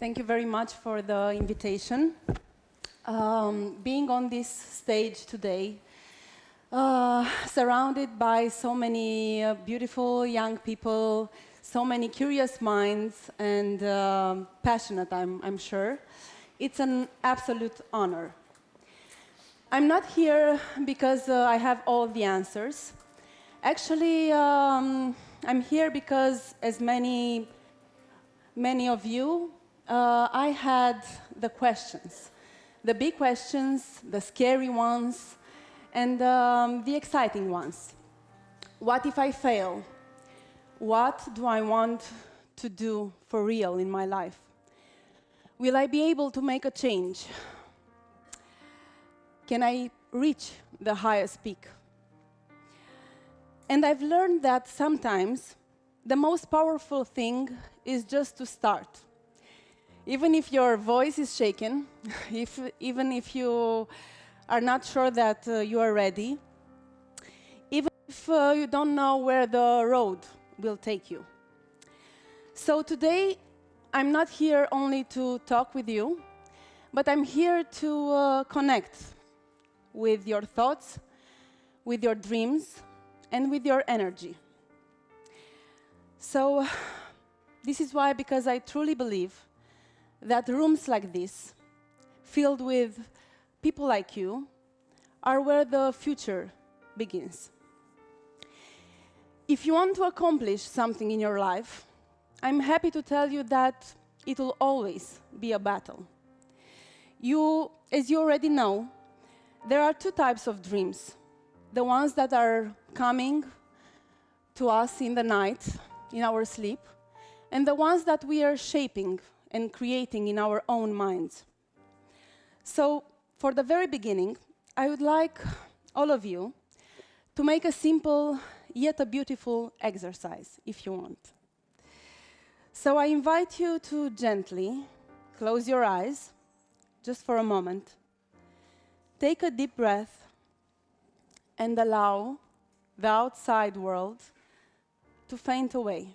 Thank you very much for the invitation. Being on this stage today, surrounded by so many beautiful young people, so many curious minds, and passionate, I'm sure, it's an absolute honor. I'm not here because I have all the answers. Actually, I'm here because, as many of you, I had the questions. The big questions, the scary ones, and the exciting ones. What if I fail? What do I want to do for real in my life? Will I be able to make a change? Can I reach the highest peak? And I've learned that sometimes the most powerful thing is just to start. Even if your voice is shaken, even if you are not sure that you are ready, even if you don't know where the road will take you. So today, I'm not here only to talk with you, but I'm here to connect with your thoughts, with your dreams, and with your energy. So this is why, because I truly believe that rooms like this, filled with people like you, are where the future begins. If you want to accomplish something in your life, I'm happy to tell you that it will always be a battle. As you already know, there are two types of dreams. The ones that are coming to us in the night, in our sleep, and the ones that we are shaping and creating in our own minds. So, for the very beginning, I would like all of you to make a simple yet a beautiful exercise, if you want. So I invite you to gently close your eyes, just for a moment. Take a deep breath and allow the outside world to faint away.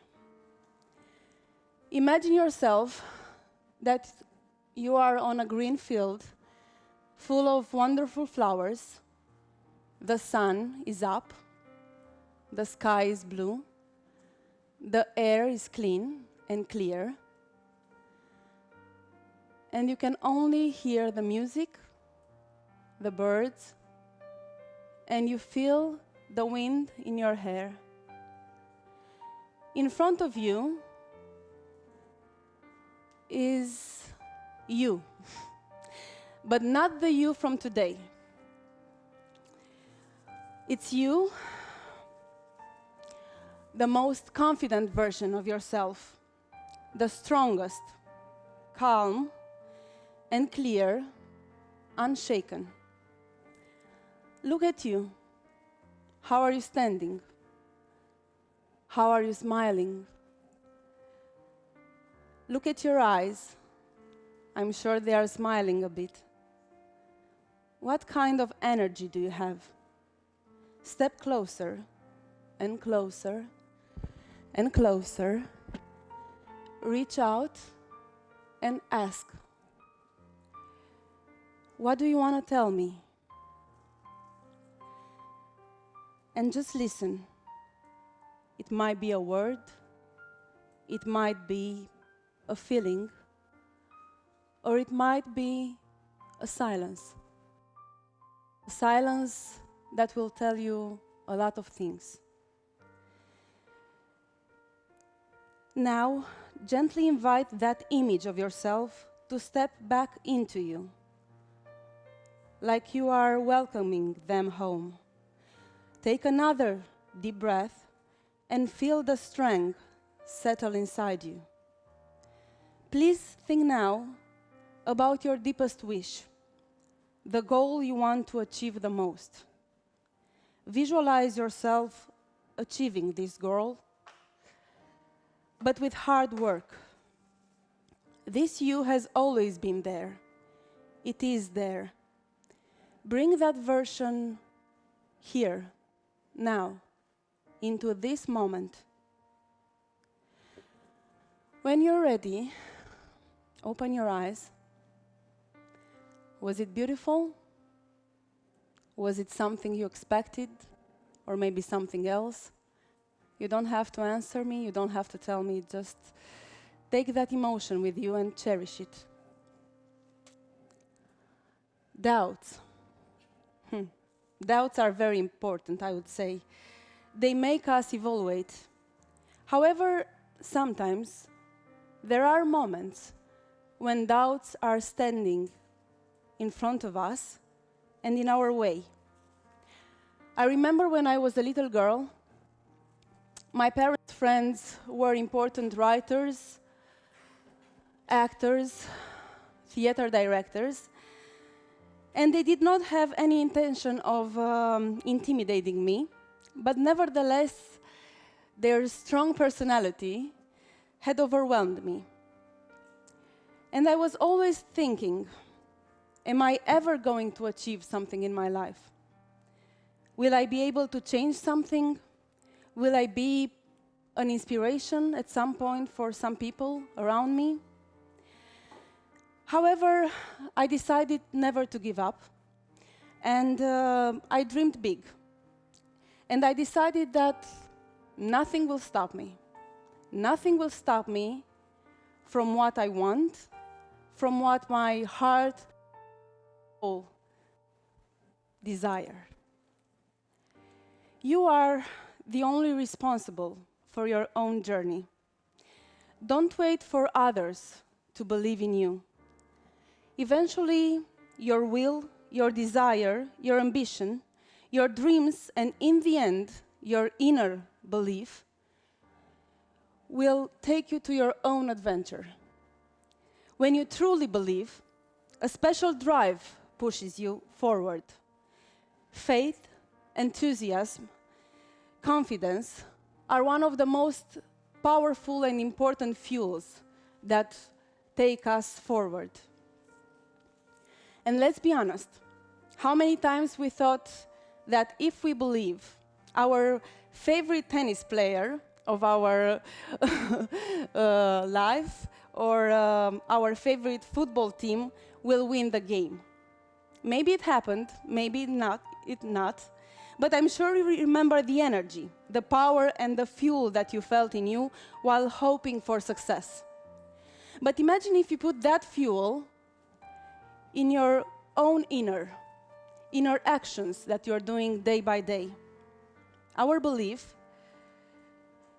Imagine yourself that you are on a green field full of wonderful flowers. The sun is up, the sky is blue, the air is clean and clear, and you can only hear the music, the birds, and you feel the wind in your hair. In front of you is you, but not the you from today. It's you, the most confident version of yourself, the strongest, calm and clear, unshaken. Look at you. How are you standing? How are you smiling? Look at your eyes. I'm sure they are smiling a bit. What kind of energy do you have? Step closer and closer and closer. Reach out and ask, what do you want to tell me? And just listen. It might be a word, it might be a feeling, or it might be a silence. A silence that will tell you a lot of things. Now, gently invite that image of yourself to step back into you, like you are welcoming them home. Take another deep breath and feel the strength settle inside you. Please think now about your deepest wish, the goal you want to achieve the most. Visualize yourself achieving this goal, but with hard work. This you has always been there. It is there. Bring that version here, now, into this moment. When you're ready, Open your eyes. Was it beautiful? Was it something you expected? Or maybe something else? You don't have to answer me, you don't have to tell me, just take that emotion with you and cherish it. Doubts. Doubts are very important, I would say. They make us evaluate. However, sometimes there are moments when doubts are standing in front of us and in our way. I remember when I was a little girl, my parents' friends were important writers, actors, theater directors, and they did not have any intention of intimidating me, but nevertheless, their strong personality had overwhelmed me. And I was always thinking, am I ever going to achieve something in my life? Will I be able to change something? Will I be an inspiration at some point for some people around me? However, I decided never to give up, and I dreamed big. And I decided that nothing will stop me. Nothing will stop me from what I want, from what my heart desire. You are the only responsible for your own journey. Don't wait for others to believe in you. Eventually, your will, your desire, your ambition, your dreams, and in the end, your inner belief will take you to your own adventure. When you truly believe, a special drive pushes you forward. Faith, enthusiasm, confidence are one of the most powerful and important fuels that take us forward. And let's be honest, how many times we thought that if we believe our favorite tennis player of our life or our favorite football team will win the game. Maybe it happened, maybe not, but I'm sure you remember the energy, the power and the fuel that you felt in you while hoping for success. But imagine if you put that fuel in your own inner actions that you're doing day by day. Our belief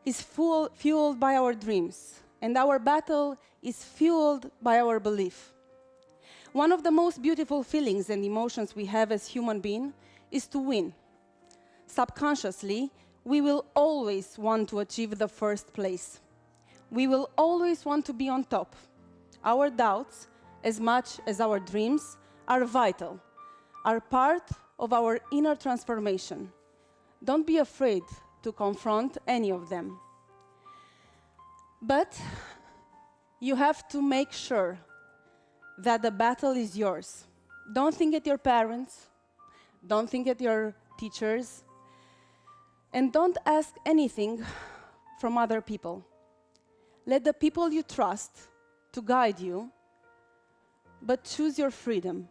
is fueled by our dreams, and our battle is fueled by our belief. One of the most beautiful feelings and emotions we have as human beings is to win. Subconsciously, we will always want to achieve the first place. We will always want to be on top. Our doubts, as much as our dreams, are vital, are part of our inner transformation. Don't be afraid to confront any of them. But you have to make sure that the battle is yours. Don't think at your parents, don't think at your teachers, and don't ask anything from other people. Let the people you trust to guide you, but choose your freedom,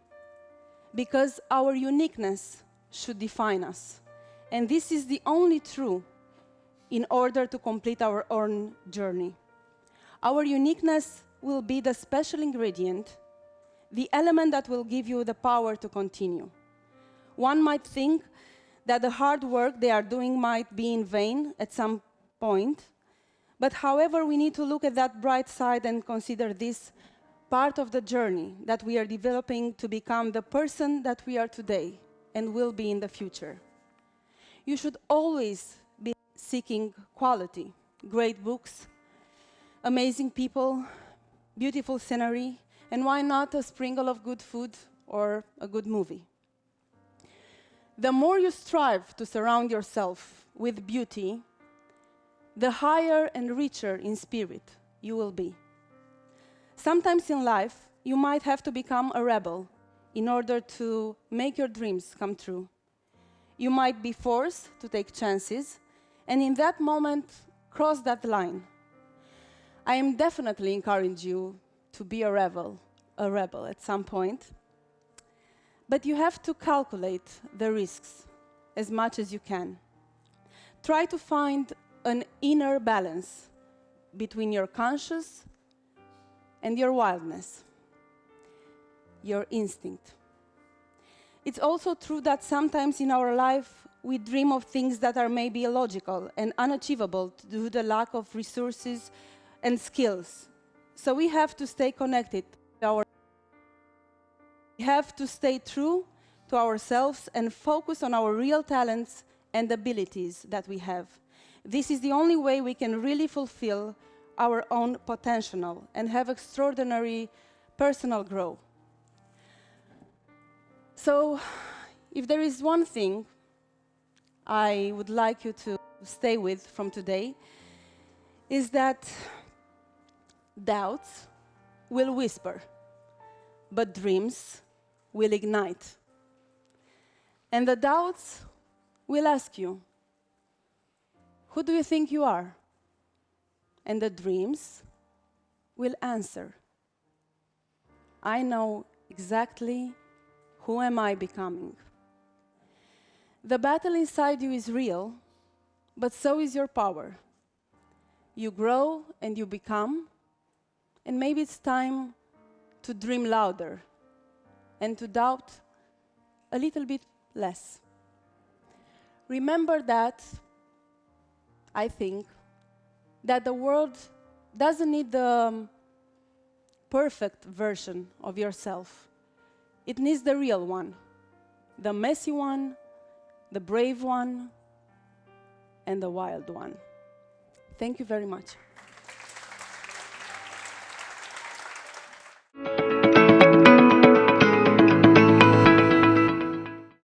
because our uniqueness should define us. And this is the only true in order to complete our own journey. Our uniqueness will be the special ingredient, the element that will give you the power to continue. One might think that the hard work they are doing might be in vain at some point, but however, we need to look at that bright side and consider this part of the journey that we are developing to become the person that we are today and will be in the future. You should always be seeking quality, great books, amazing people, beautiful scenery, and why not a sprinkle of good food or a good movie. The more you strive to surround yourself with beauty, the higher and richer in spirit you will be. Sometimes in life, you might have to become a rebel in order to make your dreams come true. You might be forced to take chances, and in that moment, cross that line. I am definitely encouraging you to be a rebel at some point. But you have to calculate the risks as much as you can. Try to find an inner balance between your conscience and your wildness, your instinct. It's also true that sometimes in our life we dream of things that are maybe illogical and unachievable due to the lack of resources and skills. So we have to stay connected to we have to stay true to ourselves and focus on our real talents and abilities that we have. This is the only way we can really fulfill our own potential and have extraordinary personal growth. So, if there is one thing I would like you to stay with from today, is that doubts will whisper, but dreams will ignite. And the doubts will ask you, who do you think you are? And the dreams will answer, I know exactly who am I becoming. The battle inside you is real, but so is your power. You grow and you become, and maybe it's time to dream louder and to doubt a little bit less. Remember that, I think, that the world doesn't need the perfect version of yourself. It needs the real one, the messy one, the brave one, and the wild one. Thank you very much.